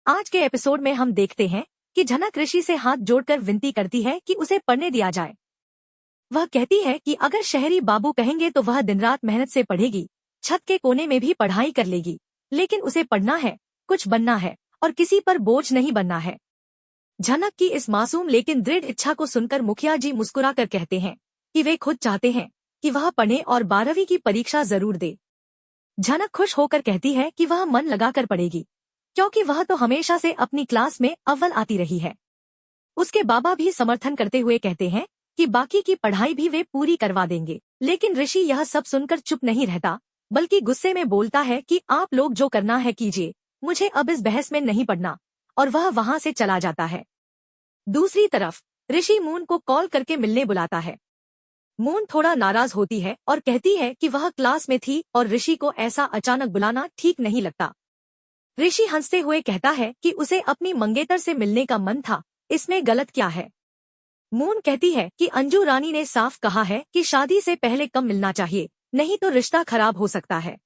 आज के एपिसोड में हम देखते हैं कि झनक ऋषि से हाथ जोड़कर विनती करती है कि उसे पढ़ने दिया जाए। वह कहती है कि अगर शहरी बाबू कहेंगे तो वह दिन रात मेहनत से पढ़ेगी, छत के कोने में भी पढ़ाई कर लेगी, लेकिन उसे पढ़ना है, कुछ बनना है और किसी पर बोझ नहीं बनना है। झनक की इस मासूम लेकिन दृढ़ इच्छा को सुनकर मुखिया जी मुस्कुराकर कहते हैं कि वे खुद चाहते हैं कि वह पढ़े और 12वीं की परीक्षा जरूर दे। झनक खुश होकर कहती है कि वह मन लगाकर पढ़ेगी, क्योंकि वह तो हमेशा से अपनी क्लास में अव्वल आती रही है। उसके बाबा भी समर्थन करते हुए कहते हैं कि बाकी की पढ़ाई भी वे पूरी करवा देंगे। लेकिन ऋषि यह सब सुनकर चुप नहीं रहता, बल्कि गुस्से में बोलता है कि आप लोग जो करना है कीजिए, मुझे अब इस बहस में नहीं पड़ना, और वह वहां से चला जाता है। दूसरी तरफ ऋषि मून को कॉल करके मिलने बुलाता है। मून थोड़ा नाराज होती है और कहती है कि वह क्लास में थी और ऋषि को ऐसा अचानक बुलाना ठीक नहीं लगता। ऋषि हंसते हुए कहता है कि उसे अपनी मंगेतर से मिलने का मन था, इसमें गलत क्या है। मून कहती है कि अंजू रानी ने साफ कहा है कि शादी से पहले कम मिलना चाहिए, नहीं तो रिश्ता खराब हो सकता है।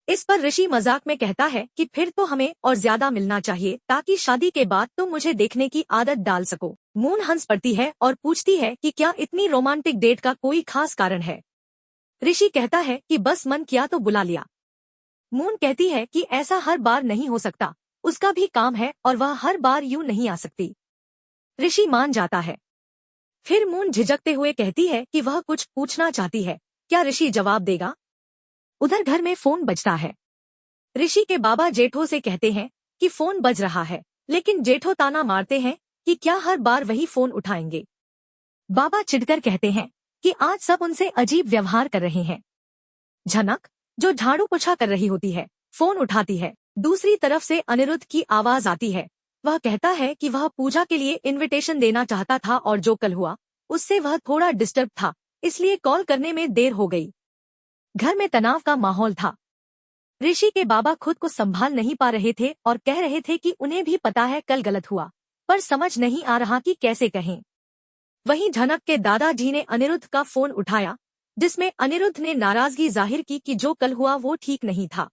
इस पर ऋषि मजाक में कहता है कि फिर तो हमें और ज्यादा मिलना चाहिए ताकि शादी के बाद तुम मुझे देखने की आदत डाल सको। मून हंस पड़ती है और पूछती है कि क्या इतनी रोमांटिक डेट का कोई खास कारण है। ऋषि कहता है कि बस मन किया तो बुला लिया। मून कहती है कि ऐसा हर बार नहीं हो सकता, उसका भी काम है और वह हर बार यूं नहीं आ सकती। ऋषि मान जाता है। फिर मून झिझकते हुए कहती है कि वह कुछ पूछना चाहती है, क्या ऋषि जवाब देगा। उधर घर में फोन बजता है। ऋषि के बाबा जेठो से कहते हैं कि फोन बज रहा है, लेकिन जेठो ताना मारते हैं कि क्या हर बार वही फोन उठाएंगे। बाबा चिढ़कर कहते हैं कि आज सब उनसे अजीब व्यवहार कर रहे हैं। झनक, जो झाड़ू पोछा कर रही होती है, फोन उठाती है। दूसरी तरफ से अनिरुद्ध की आवाज आती है। वह कहता है कि वह पूजा के लिए इनविटेशन देना चाहता था और जो कल हुआ उससे वह थोड़ा डिस्टर्ब था, इसलिए कॉल करने में देर हो गई। घर में तनाव का माहौल था। ऋषि के बाबा खुद को संभाल नहीं पा रहे थे और कह रहे थे कि उन्हें भी पता है कल गलत हुआ, पर समझ नहीं आ रहा कि कैसे कहें। वहीं झनक के दादाजी ने अनिरुद्ध का फोन उठाया, जिसमें अनिरुद्ध ने नाराजगी जाहिर की कि जो कल हुआ वो ठीक नहीं था।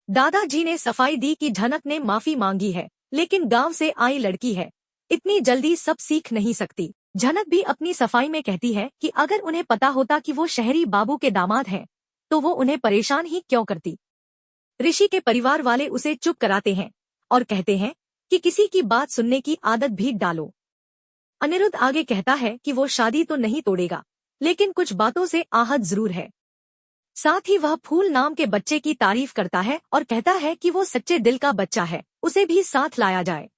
दादाजी ने सफाई दी कि झनक ने माफी मांगी है, लेकिन गांव से आई लड़की है, इतनी जल्दी सब सीख नहीं सकती। झनक भी अपनी सफाई में कहती है कि अगर उन्हें पता होता कि वो शहरी बाबू के दामाद हैं, तो वो उन्हें परेशान ही क्यों करती। ऋषि के परिवार वाले उसे चुप कराते हैं और कहते हैं कि किसी की बात सुनने की आदत भी डालो। अनिरुद्ध आगे कहता है कि वो शादी तो नहीं तोड़ेगा, लेकिन कुछ बातों से आहत जरूर है। साथ ही वह फूल नाम के बच्चे की तारीफ करता है और कहता है कि वो सच्चे दिल का बच्चा है, उसे भी साथ लाया जाए।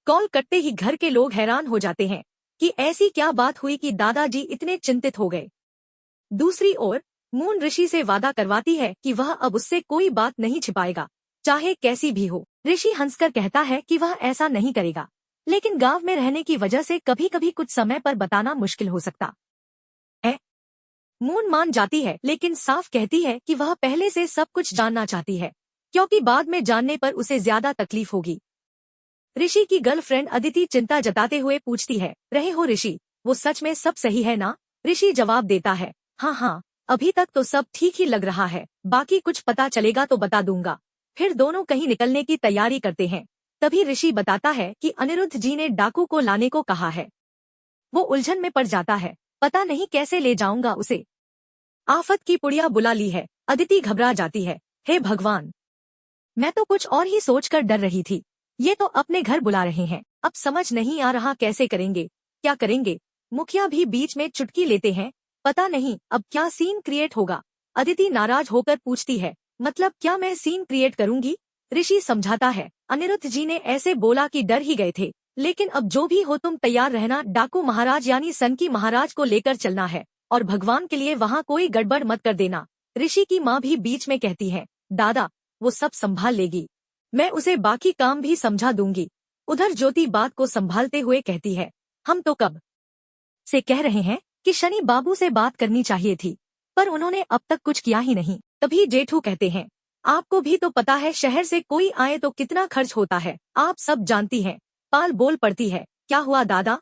कॉल कटते ही घर के लोग हैरान हो जाते हैं कि ऐसी क्या बात हुई कि दादाजी इतने चिंतित हो गए। दूसरी ओर मून ऋषि से वादा करवाती है कि वह अब उससे कोई बात नहीं छिपाएगा, चाहे कैसी भी हो। ऋषि हंसकर कहता है कि वह ऐसा नहीं करेगा, लेकिन गांव में रहने की वजह से कभी कभी कुछ समय पर बताना मुश्किल हो सकता है। मून मान जाती है, लेकिन साफ कहती है कि वह पहले से सब कुछ जानना चाहती है, क्योंकि बाद में जानने पर उसे ज्यादा तकलीफ होगी। ऋषि की गर्लफ्रेंड अदिति चिंता जताते हुए पूछती है, रहे हो ऋषि, वो सच में सब सही है ना। ऋषि जवाब देता है, हाँ हाँ, अभी तक तो सब ठीक ही लग रहा है, बाकी कुछ पता चलेगा तो बता दूंगा। फिर दोनों कहीं निकलने की तैयारी करते हैं। तभी ऋषि बताता है कि अनिरुद्ध जी ने डाकू को लाने को कहा है। वो उलझन में पड़ जाता है, पता नहीं कैसे ले जाऊंगा उसे। आफत की पुड़िया बुला ली है। अदिति घबरा जाती है, हे भगवान, मैं तो कुछ और ही सोचकर डर रही थी, ये तो अपने घर बुला रहे हैं, अब समझ नहीं आ रहा कैसे करेंगे, क्या करेंगे। मुखिया भी बीच में चुटकी लेते हैं, पता नहीं अब क्या सीन क्रिएट होगा। अदिति नाराज होकर पूछती है, मतलब क्या मैं सीन क्रिएट करूंगी। ऋषि समझाता है, अनिरुद्ध जी ने ऐसे बोला कि डर ही गए थे, लेकिन अब जो भी हो तुम तैयार रहना, डाकू महाराज यानी सनकी महाराज को लेकर चलना है, और भगवान के लिए वहाँ कोई गड़बड़ मत कर देना। ऋषि की माँ भी बीच में कहती है, दादा वो सब संभाल लेगी, मैं उसे बाकी काम भी समझा दूंगी। उधर ज्योति बात को संभालते हुए कहती है, हम तो कब से कह रहे हैं कि शनि बाबू से बात करनी चाहिए थी, पर उन्होंने अब तक कुछ किया ही नहीं। तभी जेठू कहते हैं, आपको भी तो पता है शहर से कोई आए तो कितना खर्च होता है, आप सब जानती हैं। पाल बोल पड़ती है, क्या हुआ दादा,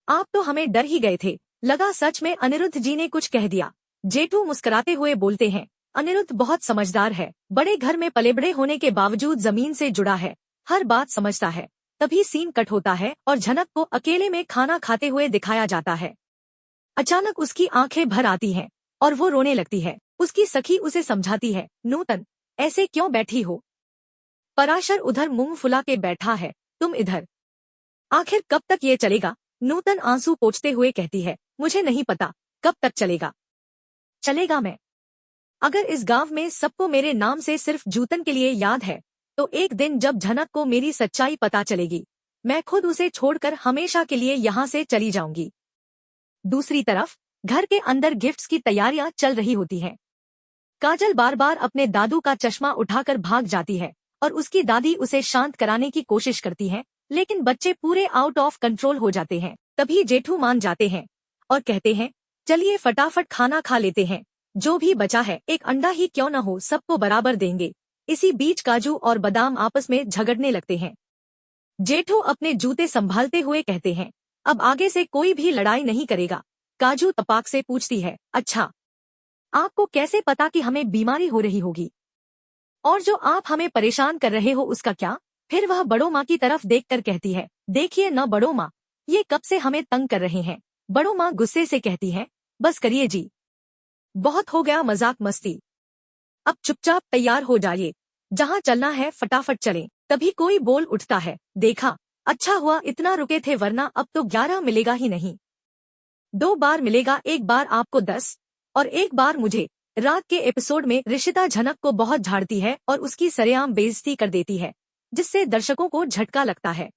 आप तो हमें डर ही गए थे, लगा सच में अनिरुद्ध जी ने कुछ कह दिया। जेठू मुस्कुराते हुए बोलते हैं, अनिरुद्ध बहुत समझदार है, बड़े घर में पले बड़े होने के बावजूद जमीन से जुड़ा है, हर बात समझता है। तभी सीन कट होता है और झनक को अकेले में खाना खाते हुए दिखाया जाता है। अचानक उसकी आंखें भर आती हैं और वो रोने लगती है। उसकी सखी उसे समझाती है, नूतन ऐसे क्यों बैठी हो? पराशर उधर मुंह फुला के बैठा है, तुम इधर। आखिर कब तक ये चलेगा? नूतन आंसू पोंछते हुए कहती है, मुझे नहीं पता कब तक चलेगा। चलेगा मैं। अगर इस गांव में सबको मेरे नाम से सिर्फ जूतन के लिए याद है, तो एक दिन जब झनक को मेरी सच्चाई पता चलेगी, मैं खुद उसे छोड़कर हमेशा के लिए यहाँ से चली जाऊंगी। दूसरी तरफ घर के अंदर गिफ्ट्स की तैयारियां चल रही होती हैं। काजल बार बार अपने दादू का चश्मा उठाकर भाग जाती है और उसकी दादी उसे शांत कराने की कोशिश करती है, लेकिन बच्चे पूरे आउट ऑफ कंट्रोल हो जाते हैं। तभी जेठू मान जाते हैं और कहते हैं, चलिए फटाफट खाना खा लेते हैं, जो भी बचा है एक अंडा ही क्यों न हो सबको बराबर देंगे। इसी बीच काजू और बादाम आपस में झगड़ने लगते हैं। जेठू अपने जूते संभालते हुए कहते हैं, अब आगे से कोई भी लड़ाई नहीं करेगा। काजू तपाक से पूछती है, अच्छा आपको कैसे पता कि हमें बीमारी हो रही होगी? और जो आप हमें परेशान कर रहे हो उसका क्या? फिर वह बड़ो माँ की तरफ देखकर कहती है, देखिए न बड़ो माँ, ये कब से हमें तंग कर रहे हैं। बड़ो माँ गुस्से से कहती है, बस करिए जी, बहुत हो गया मजाक मस्ती, अब चुपचाप तैयार हो जाइए, जहाँ चलना है फटाफट चलें। तभी कोई बोल उठता है, देखा अच्छा हुआ इतना रुके थे, वरना अब तो 11 मिलेगा ही नहीं। 2 बार मिलेगा, एक बार आपको 10 और एक बार मुझे। रात के एपिसोड में ऋषिता झनक को बहुत झाड़ती है और उसकी सरेआम बेइज्जती कर देती है, जिससे दर्शकों को झटका लगता है।